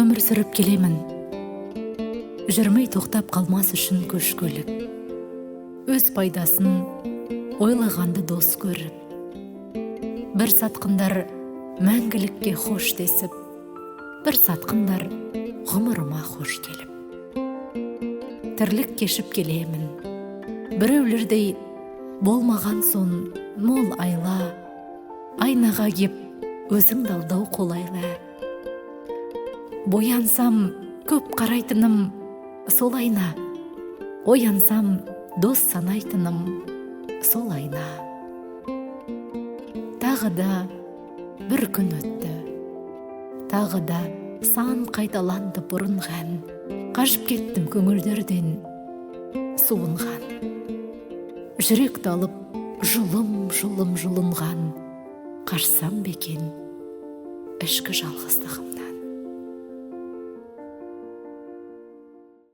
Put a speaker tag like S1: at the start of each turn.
S1: өмір сүріп келемін, жүрмей тоқтап қалмас үшін көшкөлік. Өз пайдасын ойлағанды дос көріп, бір сатқындар мәңгілікке хош десіп, бір сатқындар ғұмырыма хош келіп. Тірлік кешіп келемін, біреулердей болмаған сон мол айла, айнаға кеп өзіңді алдау қолайлы. Боянсам көп қарайтыным сол айна, оянсам дос санайтыным сол айна. Тағы да бір күн өтті, тағы да сан қайталанды бұрынған, қашып кеттім көңілдерден суынған. Жүректі алып жұлым жұлынған, қашсам бекен ішкі жалғыздығымда.